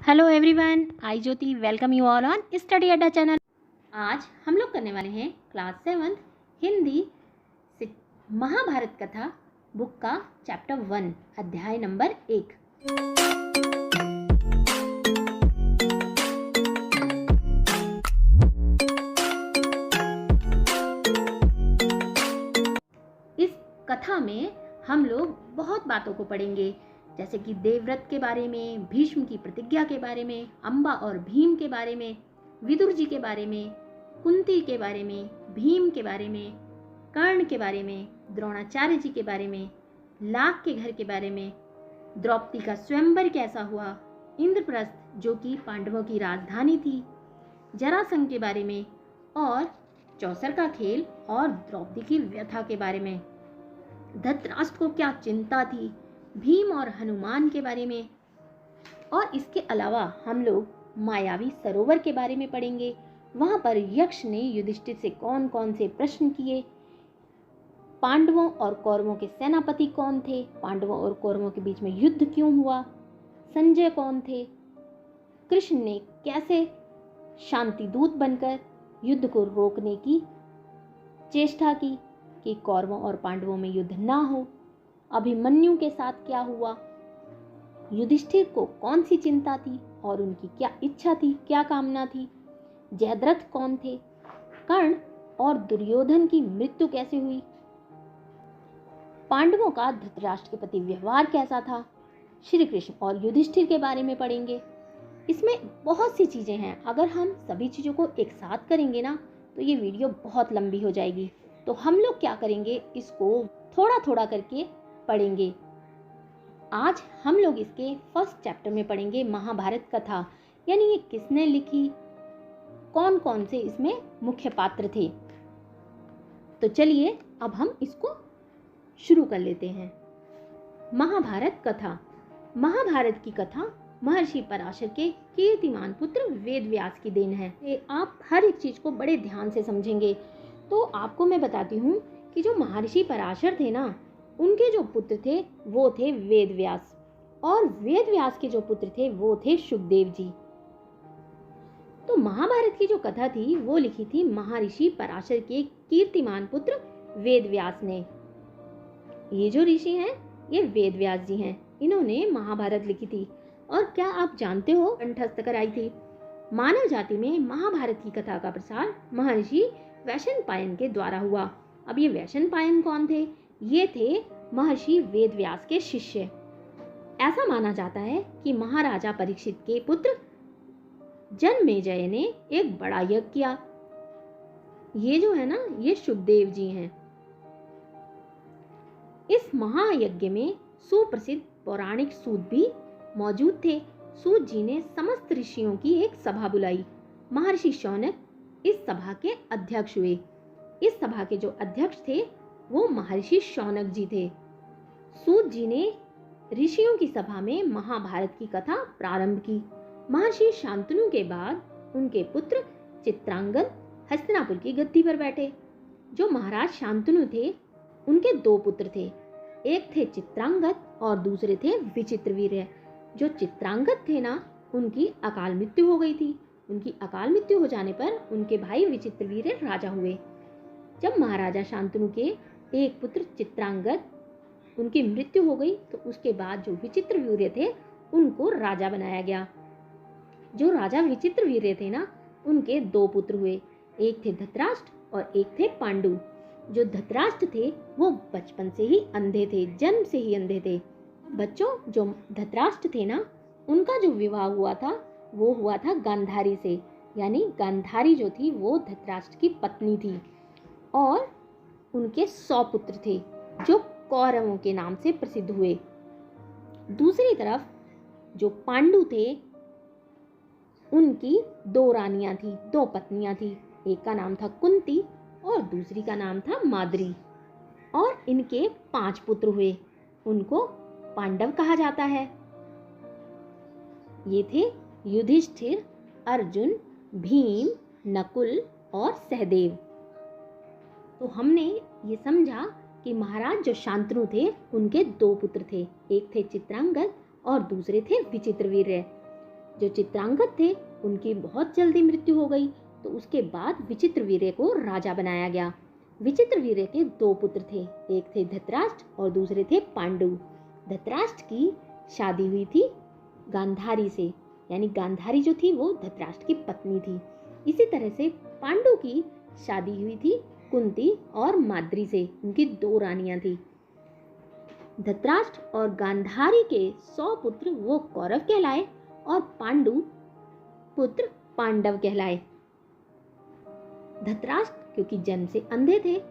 Hello everyone, I Jyoti welcome you all on study अड्डा channel. आज हम लोग करने वाले हैं क्लास 7 हिंदी से महाभारत कथा बुक का चैप्टर 1 अध्याय नंबर 1। इस कथा में हम लोग बहुत बातों को पढ़ेंगे, जैसे कि देवव्रत के बारे में, भीष्म की प्रतिज्ञा के बारे में, अम्बा और भीम के बारे में, विदुर जी के बारे में, कुंती के बारे में, भीम के बारे में, कर्ण के बारे में, द्रोणाचार्य जी के बारे में, लाख के घर के बारे में, द्रौपदी का स्वयंवर कैसा हुआ, इंद्रप्रस्थ जो कि पांडवों की राजधानी थी, जरासंध के बारे में, और चौसर का खेल और द्रौपदी की व्यथा के बारे में, धृतराष्ट्र को क्या चिंता थी, भीम और हनुमान के बारे में, और इसके अलावा हम लोग मायावी सरोवर के बारे में पढ़ेंगे। वहां पर यक्ष ने युधिष्ठिर से कौन कौन से प्रश्न किए, पांडवों और कौरवों के सेनापति कौन थे, पांडवों और कौरवों के बीच में युद्ध क्यों हुआ, संजय कौन थे, कृष्ण ने कैसे शांति दूत बनकर युद्ध को रोकने की चेष्टा की कि कौरवों और पांडवों में युद्ध ना हो, अभिमन्यु के साथ क्या हुआ, युधिष्ठिर को कौन सी चिंता थी और उनकी क्या इच्छा थी, क्या कामना थी, जयद्रथ कौन थे, कर्ण और दुर्योधन की मृत्यु कैसे हुई, पांडवों का धृतराष्ट्र के प्रति व्यवहार कैसा था, श्री कृष्ण और युधिष्ठिर के बारे में पढ़ेंगे। इसमें बहुत सी चीजें हैं, अगर हम सभी चीजों को एक साथ करेंगे ना तो ये वीडियो बहुत लंबी हो जाएगी। तो हम लोग क्या करेंगे, इसको थोड़ा थोड़ा करके पढ़ेंगे। आज हम लोग इसके फर्स्ट चैप्टर में पढ़ेंगे महाभारत कथा, यानी ये किसने लिखी, कौन कौन से इसमें मुख्य पात्र थे। तो चलिए अब हम इसको शुरू कर लेते हैं। महाभारत कथा। महाभारत की कथा महर्षि पराशर के कीर्तिमान पुत्र वेदव्यास की देन है। आप हर एक चीज को बड़े ध्यान से समझेंगे। तो आपको मैं बताती हूँ कि जो महर्षि पराशर थे ना, उनके जो पुत्र थे वो थे वेदव्यास, और वेदव्यास के जो पुत्र थे वो थे शुकदेव जी। तो महाभारत की जो कथा थी वो लिखी थी महर्षि पराशर के कीर्तिमान पुत्र वेदव्यास ने। ये जो ऋषि हैं ये वेदव्यास जी हैं, इन्होंने महाभारत लिखी थी। और क्या आप जानते हो कंठस्थ कराई थी। मानव जाति में महाभारत की कथा का प्रसार महर्षि वैशंपायन के द्वारा हुआ। अब ये वैशंपायन कौन थे? ये थे महर्षि वेदव्यास के शिष्य। ऐसा माना जाता है कि महाराजा परीक्षित के पुत्र जन्मेजय ने एक बड़ा यज्ञ किया। ये जो है ना, ये शुकदेव जी हैं। इस महायज्ञ में सुप्रसिद्ध पौराणिक सूत भी मौजूद थे। सूत जी ने समस्त ऋषियों की एक सभा बुलाई। महर्षि शौनक इस सभा के अध्यक्ष हुए। इस सभा के जो अध्यक्ष थे वो महर्षि शौनक जी थे। सूत जी ने ऋषियों की सभा में महाभारत की कथा प्रारंभ की। महर्षि शांतनु के बाद उनके पुत्र चित्रांगद हस्तिनापुर की गद्दी पर बैठे। जो महाराज शांतनु थे उनके दो पुत्र थे, एक थे चित्रांगद और दूसरे थे विचित्रवीर्य। जो चित्रांगद थे ना, उनकी अकाल मृत्यु हो गई थी। उनकी अकाल मृत्यु हो जाने पर उनके भाई विचित्रवीर्य राजा हुए। जब महाराजा शांतनु के एक पुत्र चित्रांगद उनकी मृत्यु हो गई तो उसके बाद जो विचित्रवीर्य थे उनको राजा बनाया गया। जो राजा विचित्रवीर्य थे ना, उनके दो पुत्र हुए, एक थे धृतराष्ट्र और एक थे पांडु। जो धृतराष्ट्र थे वो बचपन से ही अंधे थे, जन्म से ही अंधे थे। बच्चों, जो धृतराष्ट्र थे ना, उनका जो विवाह हुआ था वो हुआ था गांधारी से, यानी गांधारी जो थी वो धृतराष्ट्र की पत्नी थी। और उनके 100 पुत्र थे जो कौरवों के नाम से प्रसिद्ध हुए। दूसरी तरफ जो पांडु थे उनकी 2 रानियां थी, 2 पत्नियां थी। एक का नाम था कुंती और दूसरी का नाम था माद्री। और इनके 5 पुत्र हुए, उनको पांडव कहा जाता है। ये थे युधिष्ठिर, अर्जुन, भीम, नकुल और सहदेव। तो हमने ये समझा कि महाराज जो शांतनु थे उनके 2 पुत्र थे, एक थे चित्रांगद और दूसरे थे विचित्रवीर्य। जो चित्रांगद थे उनकी बहुत जल्दी मृत्यु हो गई, तो उसके बाद विचित्रवीर्य को राजा बनाया गया। विचित्रवीर्य के 2 पुत्र थे, एक थे धृतराष्ट्र और दूसरे थे पांडु। धृतराष्ट्र की शादी हुई थी गांधारी से, यानी गांधारी जो थी वो धृतराष्ट्र की पत्नी थी। इसी तरह से पांडु की शादी हुई थी कुंती और माद्री से, उनकी 2 रानियां थी। धृतराष्ट्र और गांधारी के 100 पुत्र वो कौरव कहलाए और पांडु पुत्र पांडव कहलाए। धृतराष्ट्र क्योंकि जन्म से अंधे थे,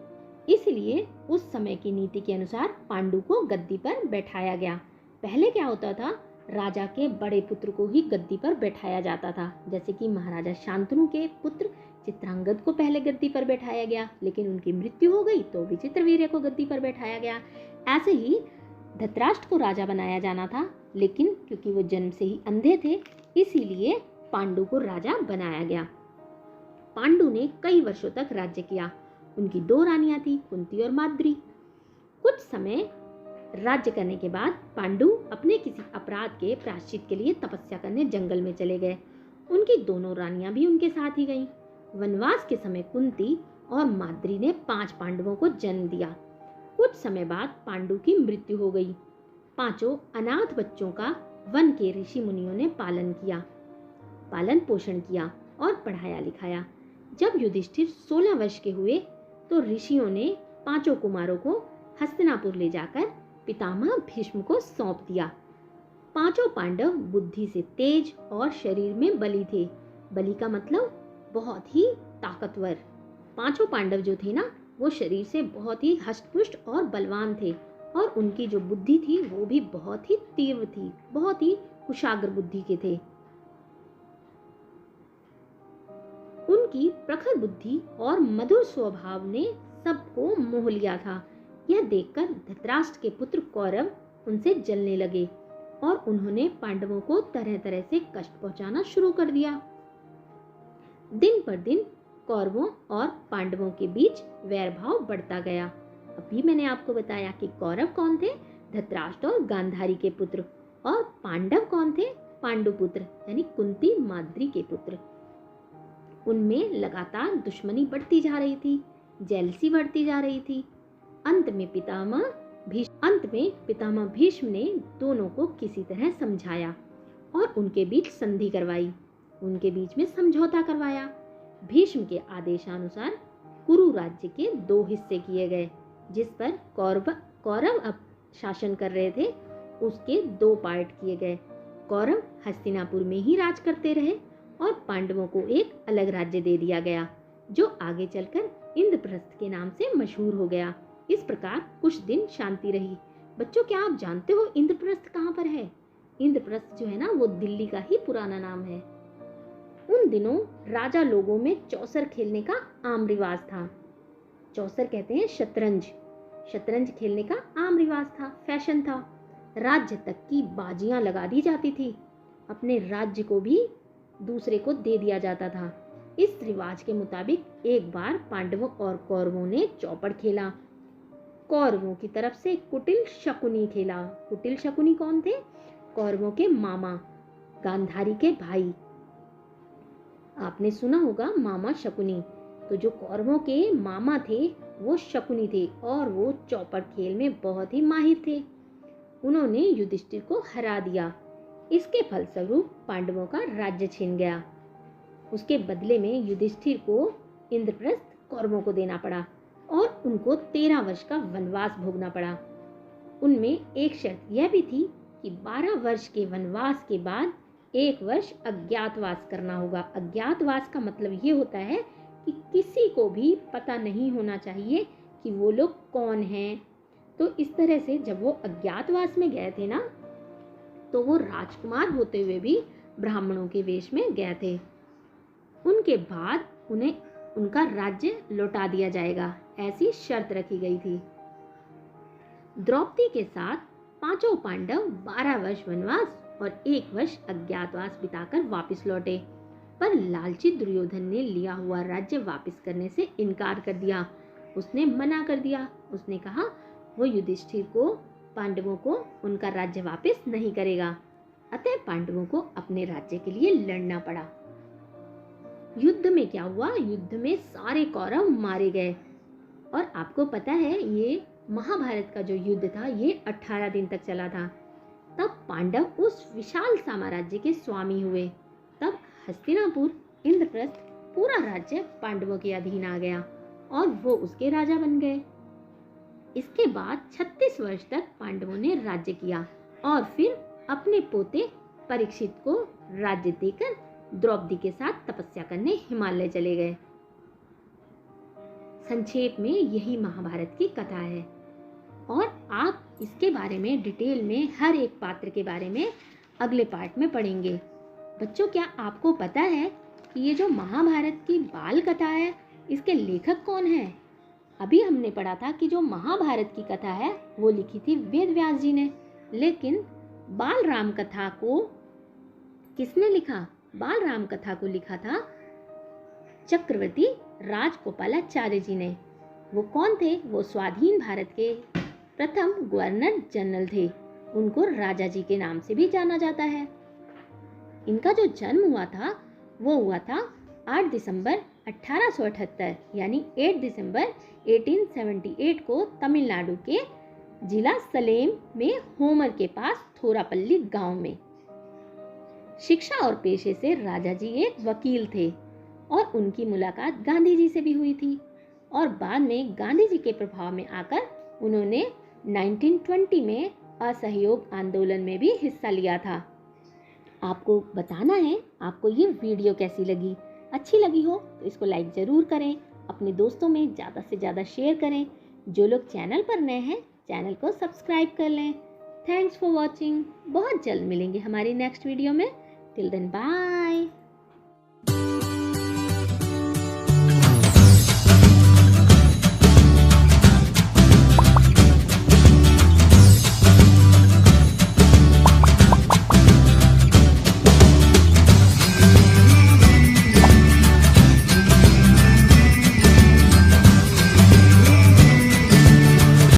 इसलिए उस समय की नीति के अनुसार पांडु को गद्दी पर बैठाया गया। पहले क्या होता था, राजा के बड़े पुत्र को ही गद्दी पर बैठाया जाता था। जैसे कि महाराजा शांतनु के पुत्र चित्रांगद को पहले गद्दी पर बैठाया गया, लेकिन उनकी मृत्यु हो गई तो विचित्रवीर्य को गद्दी पर बैठाया गया। ऐसे ही धृतराष्ट्र को राजा बनाया जाना था, लेकिन क्योंकि वो जन्म से ही अंधे थे, इसीलिए पांडु को राजा बनाया गया। पांडु ने कई वर्षों तक राज्य किया। उनकी 2 रानियां थी, कुंती और माद्री। कुछ समय राज्य करने के बाद पांडु अपने किसी अपराध के प्रायश्चित के लिए तपस्या करने जंगल में चले गए। उनकी दोनों रानियां भी उनके साथ ही गईं। वनवास के समय कुंती और माद्री ने 5 पांडवों को जन्म दिया। कुछ समय बाद पांडु की मृत्यु हो गई। 5 अनाथ बच्चों का वन के ऋषि मुनियों ने पालन पोषण किया और पढ़ाया लिखाया। जब युधिष्ठिर 16 वर्ष के हुए तो ऋषियों ने 5 कुमारों को हस्तिनापुर ले जाकर पितामह भीष्म को सौंप दिया। 5 पांडव बुद्धि से तेज और शरीर में बली थे। बली का मतलब बहुत ही ताकतवर। 5 पांडव जो थे ना, वो शरीर से बहुत ही हष्टपुष्ट और बलवान थे, और उनकी जो बुद्धि थी वो भी बहुत ही तीव्र थी, बहुत ही कुशाग्र बुद्धि के थे। उनकी प्रखर बुद्धि और मधुर स्वभाव ने सबको मोह लिया था। यह देखकर धृतराष्ट्र के पुत्र कौरव उनसे जलने लगे और उन्होंने पांडवों को तरह तरह से कष्ट पहुंचाना शुरू कर दिया। दिन पर दिन कौरवों और पांडवों के बीच वैरभाव बढ़ता गया। अभी मैंने आपको बताया कि कौरव कौन थे, धृतराष्ट्र और गांधारी के पुत्र, और पांडव कौन थे, पांडुपुत्र यानी कुंती माद्री के पुत्र। उनमें लगातार दुश्मनी बढ़ती जा रही थी, जेलसी बढ़ती जा रही थी। अंत में पितामह भीष्म ने दोनों को किसी तरह समझाया और उनके बीच संधि करवाई, उनके बीच में समझौता करवाया। भीष्म के आदेशानुसार कुरु राज्य के 2 हिस्से किए गए, जिस पर कौरव अब शासन कर रहे थे, उसके 2 पार्ट किए गए। कौरव हस्तिनापुर में ही राज करते रहे और पांडवों को एक अलग राज्य दे दिया गया, जो आगे चलकर इंद्रप्रस्थ के नाम से मशहूर हो गया। इस प्रकार कुछ दिन शांति रही। बच्चों, क्या आप जानते हो इंद्रप्रस्थ कहाँ पर है? इंद्रप्रस्थ जो है ना, वो दिल्ली का ही पुराना नाम है। उन दिनों राजा लोगों में चौसर खेलने का आम रिवाज था। चौसर कहते हैं शतरंज खेलने का आम रिवाज था, फैशन था। राज्य तक की बाजियां लगा दी जाती थी, अपने राज्य को भी दूसरे को दे दिया जाता था। इस रिवाज के मुताबिक एक बार पांडवों और कौरवों ने चौपड़ खेला। कौरवों की तरफ से कुटिल शकुनी खेला। कुटिल शकुनी कौन थे? कौरवों के मामा, गांधारी के भाई। आपने सुना होगा मामा शकुनी। तो जो कौरवों के मामा थे वो शकुनी थे और वो चौपड़ खेल में बहुत ही माहिर थे। उन्होंने युधिष्ठिर को हरा दिया। इसके फलस्वरूप पांडवों का राज्य छिन गया। उसके बदले में युधिष्ठिर को इंद्रप्रस्थ कौरवों को देना पड़ा और उनको 13 वर्ष का वनवास भोगना पड़ा। उनमें एक शर्त यह भी थी कि 12 वर्ष के वनवास के बाद 1 वर्ष अज्ञातवास करना होगा। अज्ञातवास का मतलब ये होता है कि किसी को भी पता नहीं होना चाहिए कि वो लोग कौन हैं। तो इस तरह से जब वो अज्ञातवास में गए थे ना, तो वो राजकुमार होते हुए भी ब्राह्मणों के वेश में गए थे। उनके बाद उन्हें उनका राज्य लौटा दिया जाएगा, ऐसी शर्त रखी गई थी। द्रौपदी के साथ 5 पांडव 12 वर्ष वनवास और 1 वर्ष अज्ञातवास बिताकर वापस लौटे, पर लालची दुर्योधन ने लिया हुआ राज्य वापस करने से इनकार कर दिया। उसने मना कर दिया। उसने कहा वो युधिष्ठिर को, पांडवों को उनका राज्य वापस नहीं करेगा। अतः पांडवों को अपने राज्य के लिए लड़ना पड़ा। युद्ध में क्या हुआ? युद्ध में सारे कौरव मारे गए। और आपको पता है ये महाभारत का जो युद्ध था ये 18 दिन तक चला था। तब पांडव उस विशाल साम्राज्य के स्वामी हुए। तब हस्तिनापुर, इंद्रप्रस्थ पूरा राज्य पांडवों के अधीन आ गया और वो उसके राजा बन गए। इसके बाद 36 वर्ष तक पांडवों ने राज्य किया और फिर अपने पोते परीक्षित को राज्य देकर द्रौपदी के साथ तपस्या करने हिमालय चले गए। संक्षेप में यही महाभारत की कथा है और आप इसके बारे में डिटेल में हर एक पात्र के बारे में अगले पार्ट में पढ़ेंगे। बच्चों, क्या आपको पता है कि ये जो महाभारत की बाल कथा है इसके लेखक कौन है? अभी हमने पढ़ा था कि जो महाभारत की कथा है वो लिखी थी वेद व्यास जी ने, लेकिन बाल राम कथा को किसने लिखा? बाल राम कथा को लिखा था चक्रवर्ती राजगोपालाचार्य जी ने। वो कौन थे? वो स्वाधीन भारत के प्रथम गवर्नर जनरल थे। उनको राजा जी के नाम से भी जाना जाता है। इनका जो जन्म हुआ था वो हुआ था 8 दिसंबर 1878 यानी 8 दिसंबर 1878 को तमिलनाडु के जिला सलेम में होमर के पास थोरापल्ली गांव में। शिक्षा और पेशे से राजा जी एक वकील थे और उनकी मुलाकात गांधी जी से भी हुई थी और बाद में गांधी जी के प्रभाव में आकर उन्होंने 1920 में असहयोग आंदोलन में भी हिस्सा लिया था। आपको बताना है आपको ये वीडियो कैसी लगी। अच्छी लगी हो तो इसको लाइक ज़रूर करें, अपने दोस्तों में ज़्यादा से ज़्यादा शेयर करें। जो लोग चैनल पर नए हैं चैनल को सब्सक्राइब कर लें। Thanks for watching. बहुत जल्द मिलेंगे हमारी नेक्स्ट वीडियो में। Till then bye.